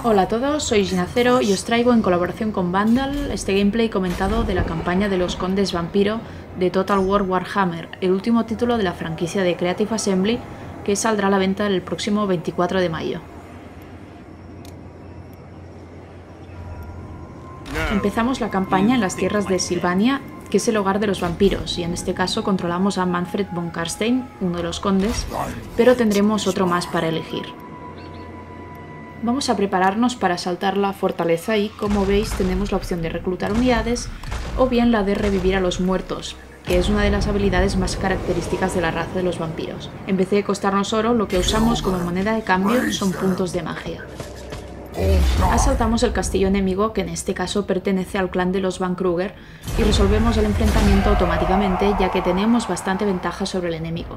Hola a todos, soy Ginacero y os traigo en colaboración con Vandal este gameplay comentado de la campaña de los Condes Vampiro de Total War Warhammer, el último título de la franquicia de Creative Assembly que saldrá a la venta el próximo 24 de mayo. Empezamos la campaña en las tierras de Silvania, que es el hogar de los vampiros, y en este caso controlamos a Manfred von Karstein, uno de los condes, pero tendremos otro más para elegir. Vamos a prepararnos para asaltar la fortaleza y, como veis, tenemos la opción de reclutar unidades o bien la de revivir a los muertos, que es una de las habilidades más características de la raza de los vampiros. En vez de costarnos oro, lo que usamos como moneda de cambio son puntos de magia. Asaltamos el castillo enemigo, que en este caso pertenece al clan de los Van Kruger, y resolvemos el enfrentamiento automáticamente, ya que tenemos bastante ventaja sobre el enemigo.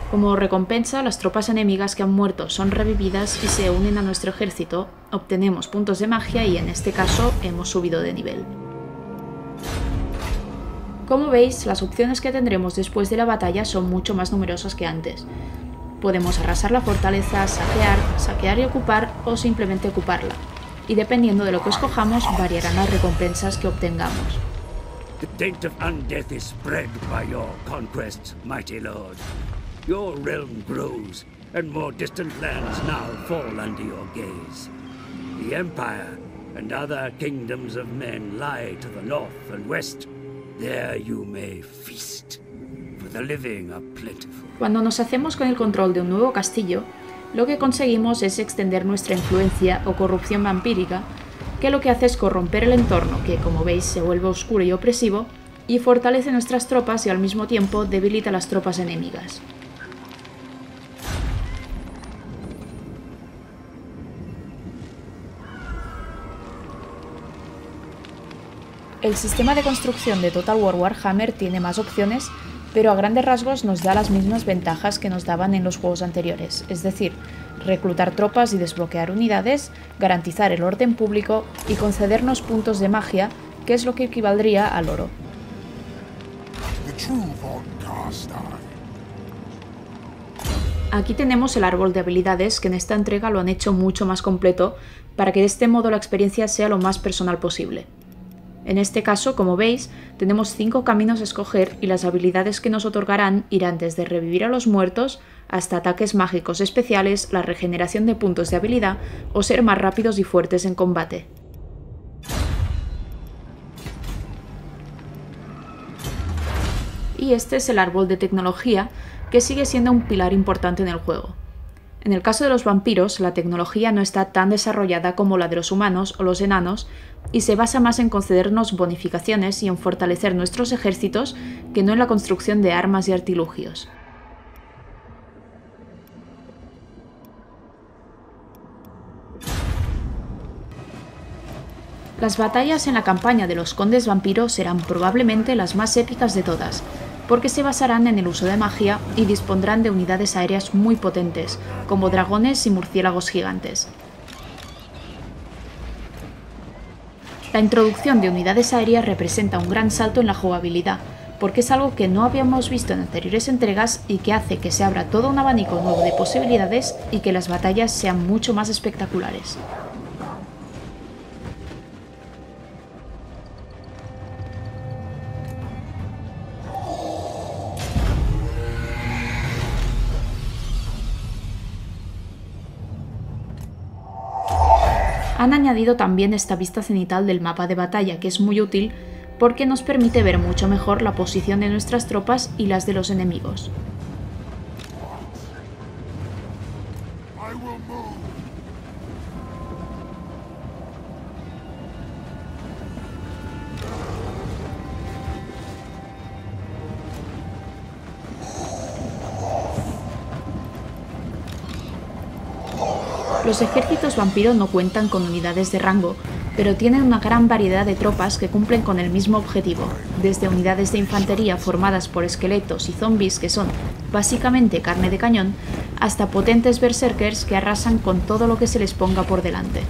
Como recompensa, las tropas enemigas que han muerto son revividas y se unen a nuestro ejército, obtenemos puntos de magia y en este caso hemos subido de nivel. Como veis, las opciones que tendremos después de la batalla son mucho más numerosas que antes. Podemos arrasar la fortaleza, saquear y ocupar o simplemente ocuparla, y dependiendo de lo que escojamos variarán las recompensas que obtengamos. The taint of undeath is spread by your conquests, mighty lord. Your realm grows, and more distant lands now fall under your gaze. The Empire and other kingdoms of men lie to the north and west. There you may feast, for the living are plentiful. Cuando nos hacemos con el control de un nuevo castillo, lo que conseguimos es extender nuestra influencia o corrupción vampírica, que lo que hace es corromper el entorno, que como veis se vuelve oscuro y opresivo, y fortalece nuestras tropas y al mismo tiempo debilita las tropas enemigas. El sistema de construcción de Total War Warhammer tiene más opciones, pero a grandes rasgos nos da las mismas ventajas que nos daban en los juegos anteriores, es decir, reclutar tropas y desbloquear unidades, garantizar el orden público y concedernos puntos de magia, que es lo que equivaldría al oro. Aquí tenemos el árbol de habilidades, que en esta entrega lo han hecho mucho más completo para que de este modo la experiencia sea lo más personal posible. En este caso, como veis, tenemos 5 caminos a escoger y las habilidades que nos otorgarán irán desde revivir a los muertos hasta ataques mágicos especiales, la regeneración de puntos de habilidad o ser más rápidos y fuertes en combate. Y este es el árbol de tecnología, que sigue siendo un pilar importante en el juego. En el caso de los vampiros, la tecnología no está tan desarrollada como la de los humanos o los enanos, y se basa más en concedernos bonificaciones y en fortalecer nuestros ejércitos que no en la construcción de armas y artilugios. Las batallas en la campaña de los Condes Vampiros serán probablemente las más épicas de todas, porque se basarán en el uso de magia y dispondrán de unidades aéreas muy potentes, como dragones y murciélagos gigantes. La introducción de unidades aéreas representa un gran salto en la jugabilidad, porque es algo que no habíamos visto en anteriores entregas y que hace que se abra todo un abanico nuevo de posibilidades y que las batallas sean mucho más espectaculares. Han añadido también esta vista cenital del mapa de batalla, que es muy útil porque nos permite ver mucho mejor la posición de nuestras tropas y las de los enemigos. Los ejércitos vampiro no cuentan con unidades de rango, pero tienen una gran variedad de tropas que cumplen con el mismo objetivo, desde unidades de infantería formadas por esqueletos y zombies que son básicamente carne de cañón, hasta potentes berserkers que arrasan con todo lo que se les ponga por delante.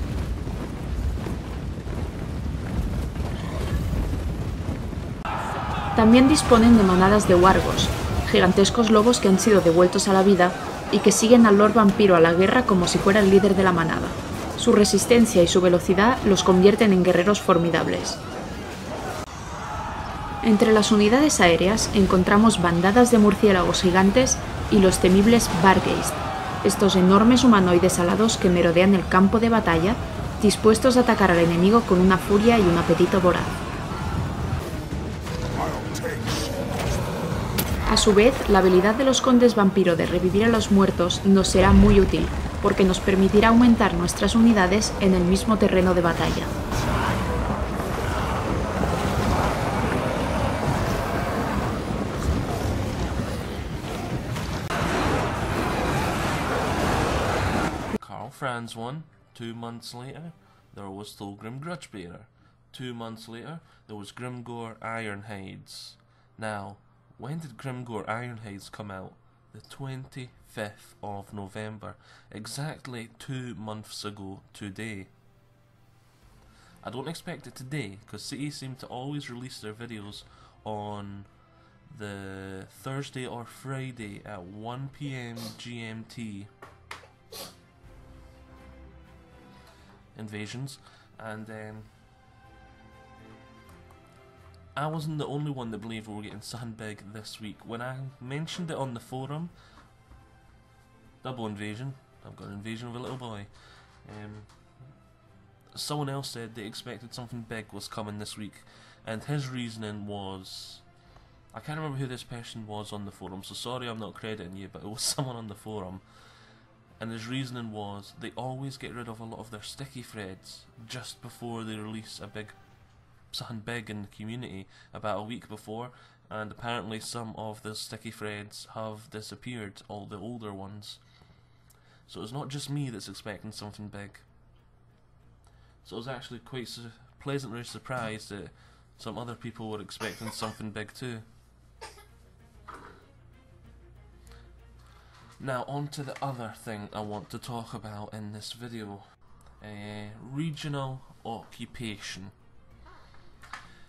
También disponen de manadas de wargos, gigantescos lobos que han sido devueltos a la vida y que siguen al Lord Vampiro a la guerra como si fuera el líder de la manada. Su resistencia y su velocidad los convierten en guerreros formidables. Entre las unidades aéreas encontramos bandadas de murciélagos gigantes y los temibles Bargeist, estos enormes humanoides alados que merodean el campo de batalla, dispuestos a atacar al enemigo con una furia y un apetito voraz. A su vez, la habilidad de los condes vampiro de revivir a los muertos nos será muy útil, porque nos permitirá aumentar nuestras unidades en el mismo terreno de batalla. Franz won. 2 months later, there was Thulgrim Grudgebearer. 2 months later, there was Grimgore Ironhides. Now, when did Grimgore Ironhides come out? The 25th of November, exactly 2 months ago today. I don't expect it today, because City seem to always release their videos on the Thursday or Friday at 1 PM GMT. Invasions, and I wasn't the only one that believed we were getting something big this week. When I mentioned it on the forum, double invasion, I've got an invasion of a little boy, someone else said they expected something big was coming this week, and his reasoning was, I can't remember who this person was on the forum, so sorry I'm not crediting you, but it was someone on the forum. And his reasoning was, they always get rid of a lot of their sticky threads just before they release something big in the community, about a week before, and apparently some of the sticky threads have disappeared, all the older ones. So it's not just me that's expecting something big. So I was actually quite pleasantly surprised that some other people were expecting something big too. Now on to the other thing I want to talk about in this video. Regional occupation.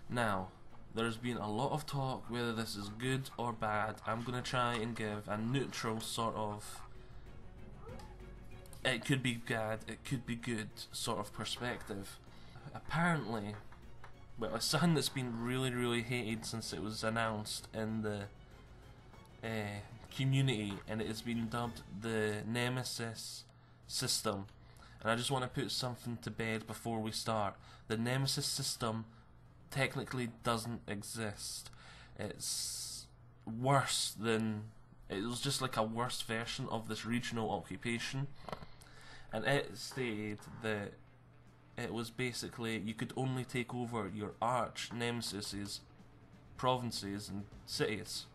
Now, there's been a lot of talk whether this is good or bad. I'm going to try and give a neutral sort of, it could be bad, it could be good sort of perspective. Apparently, well, it's something that's been really hated since it was announced in the community, and it has been dubbed the Nemesis system. And I just want to put something to bed before we start. The Nemesis system technically doesn't exist. It's worse than, it was just like a worse version of this regional occupation, and it stated that it was basically you could only take over your arch nemesis provinces and cities,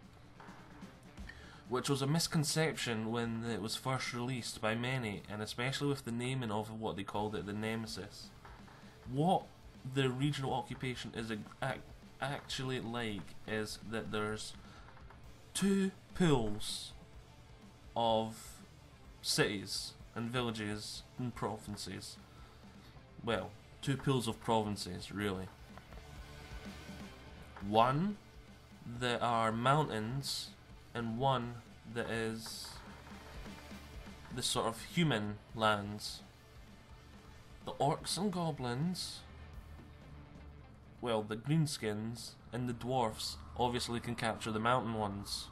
which was a misconception when it was first released by many, and especially with the naming of what they called it, the Nemesis. What the regional occupation is actually like is that there's 2 pools of cities and villages and provinces. Well, 2 pools of provinces, really. One that are mountains, and one that is the sort of human lands. The orcs and goblins, well, the Greenskins and the Dwarfs obviously can capture the mountain ones,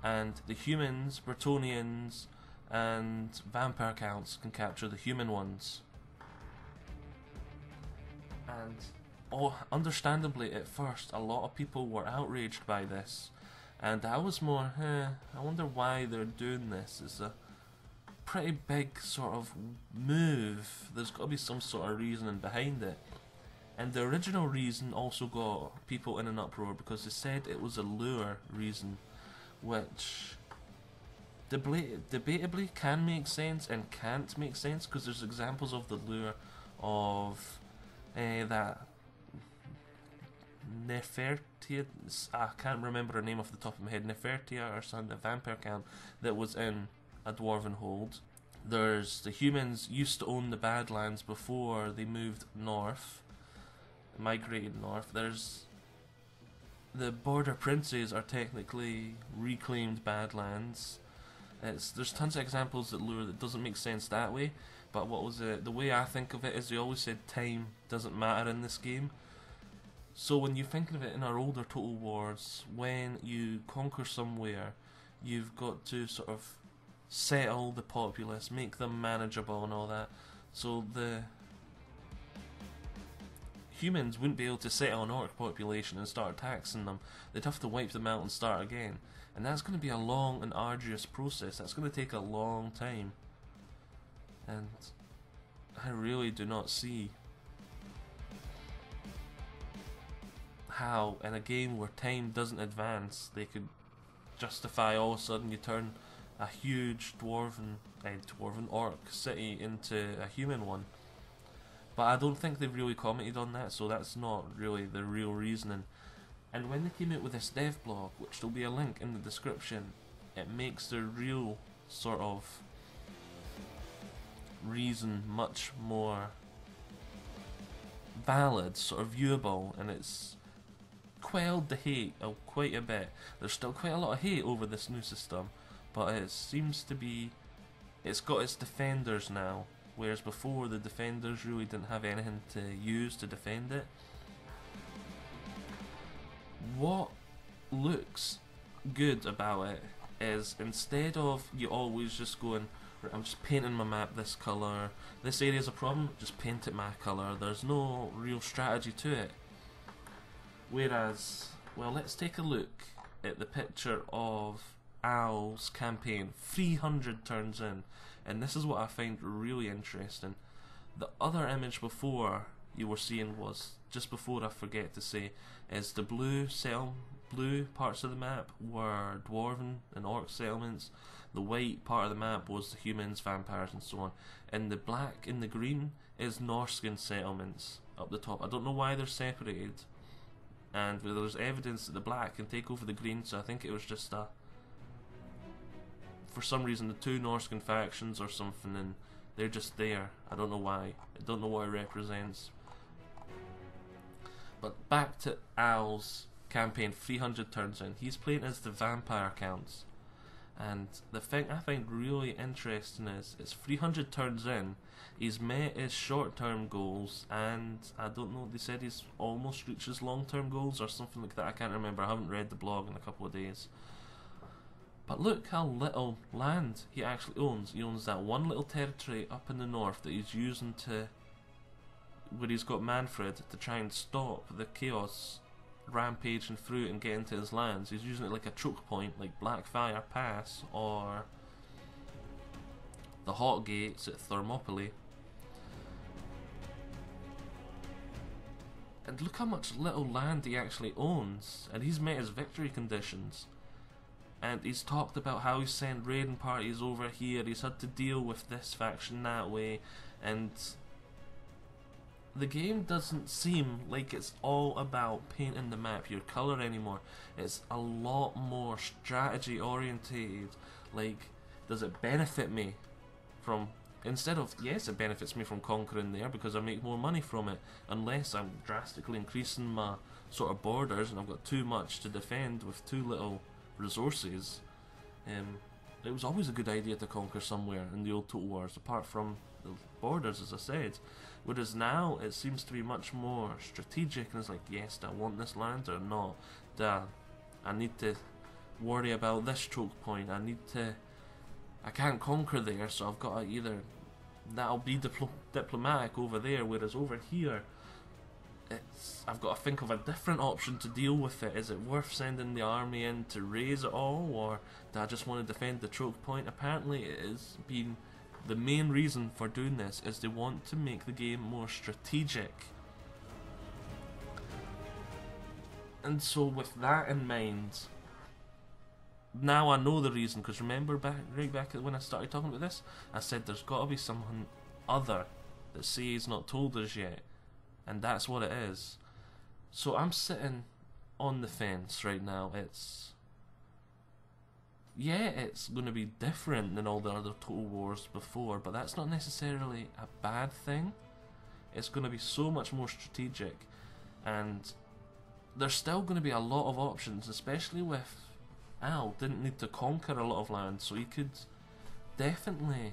and the humans, Bretonnians and vampire counts can capture the human ones. And understandably at first a lot of people were outraged by this. And I was more, I wonder why they're doing this. It's a pretty big sort of move. There's got to be some sort of reasoning behind it. And the original reason also got people in an uproar because they said it was a lure reason, which debatably can make sense and can't make sense, because there's examples of the lure of that Nefertia, I can't remember her name off the top of my head, Nefertia or something, the vampire count that was in a dwarven hold. There's the humans used to own the Badlands before they moved north, migrated north. There's the border princes are technically reclaimed Badlands. There's tons of examples that lure that doesn't make sense that way, but what was it? The way I think of it is they always said time doesn't matter in this game. So when you're thinking of it in our older Total Wars, when you conquer somewhere, you've got to sort of settle the populace, make them manageable and all that. So the humans wouldn't be able to settle an orc population and start taxing them. They'd have to wipe them out and start again. And that's going to be a long and arduous process. That's going to take a long time. And I really do not see how, in a game where time doesn't advance, they could justify all of a sudden you turn a huge dwarven orc city into a human one. But I don't think they've really commented on that, so that's not really the real reasoning. And when they came out with this dev blog, which there'll be a link in the description, it makes the real sort of reason much more valid, sort of viewable, and it's quelled the hate quite a bit. There's still quite a lot of hate over this new system, but it seems to be, it's got its defenders now, whereas before the defenders really didn't have anything to use to defend it. What looks good about it is, instead of you always just going, I'm just painting my map this colour, this area's a problem, just paint it my colour, there's no real strategy to it. Whereas, well, let's take a look at the picture of Owl's campaign, 300 turns in, and this is what I find really interesting. The other image before you were seeing was, just before I forget to say, is the blue parts of the map were dwarven and orc settlements, the white part of the map was the humans, vampires and so on, and the black and the green is Norskin settlements up the top. I don't know why they're separated, and there's evidence that the black can take over the green, so I think it was just for some reason the two Norskin factions or something, and they're just there. I don't know why. I don't know what it represents. But back to Owl's campaign, 300 turns in. He's playing as the vampire counts. And the thing I find really interesting is, it's 300 turns in, he's met his short-term goals, and I don't know, they said he's almost reached his long-term goals or something like that. I can't remember, I haven't read the blog in a couple of days. But look how little land he actually owns. He owns that one little territory up in the north that he's using to, where he's got Manfred to try and stop the chaos rampaging through and get into his lands. He's using it like a choke point, like Blackfire Pass or the Hot Gates at Thermopylae. And look how much little land he actually owns, and he's met his victory conditions. And he's talked about how he's sent raiding parties over here, he's had to deal with this faction that way, and the game doesn't seem like it's all about painting the map, your colour anymore. It's a lot more strategy orientated. Like, does it benefit me from, instead of, yes it benefits me from conquering there because I make more money from it, unless I'm drastically increasing my sort of borders and I've got too much to defend with too little resources. It was always a good idea to conquer somewhere in the old Total Wars, apart from the borders, as I said. Whereas now it seems to be much more strategic, and it's like, yes, do I want this land or not? I need to worry about this choke point. I can't conquer there, so I've got to either, that'll be diplomatic over there, whereas over here, I've got to think of a different option to deal with it. Is it worth sending the army in to raise it all, or do I just want to defend the choke point? Apparently it has been, the main reason for doing this is they want to make the game more strategic. And so with that in mind, now I know the reason, because remember right back when I started talking about this, I said there's got to be someone other that Sega's not told us yet, and that's what it is. So I'm sitting on the fence right now. It's going to be different than all the other Total Wars before, but that's not necessarily a bad thing. It's going to be so much more strategic, and there's still going to be a lot of options, especially with Al didn't need to conquer a lot of land, so he could definitely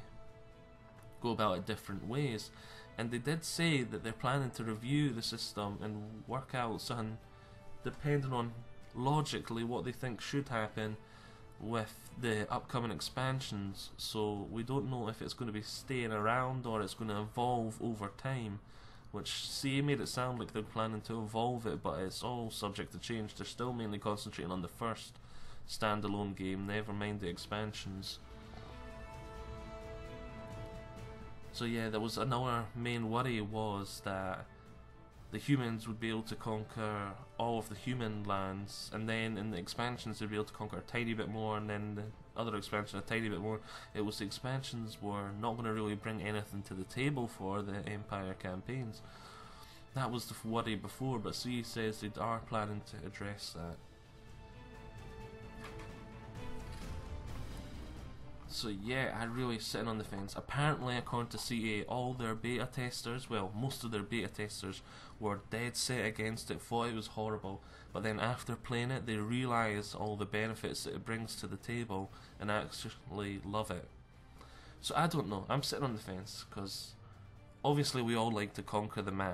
go about it different ways. And they did say that they're planning to review the system and work out something depending on logically what they think should happen with the upcoming expansions. So we don't know if it's going to be staying around or it's going to evolve over time, which CA made it sound like they're planning to evolve it, but it's all subject to change. They're still mainly concentrating on the first standalone game, never mind the expansions. So yeah, there was another main worry, was that the humans would be able to conquer all of the human lands, and then in the expansions they'd be able to conquer a tiny bit more, and then the other expansion a tiny bit more. It was the expansions were not going to really bring anything to the table for the Empire campaigns. That was the worry before, but CE says they are planning to address that. So yeah, I really sitting on the fence. Apparently, according to CA, all their beta testers, well, most of their beta testers were dead set against it, thought it was horrible, but then after playing it, they realise all the benefits that it brings to the table and actually love it. So I don't know, I'm sitting on the fence, because obviously we all like to conquer the map.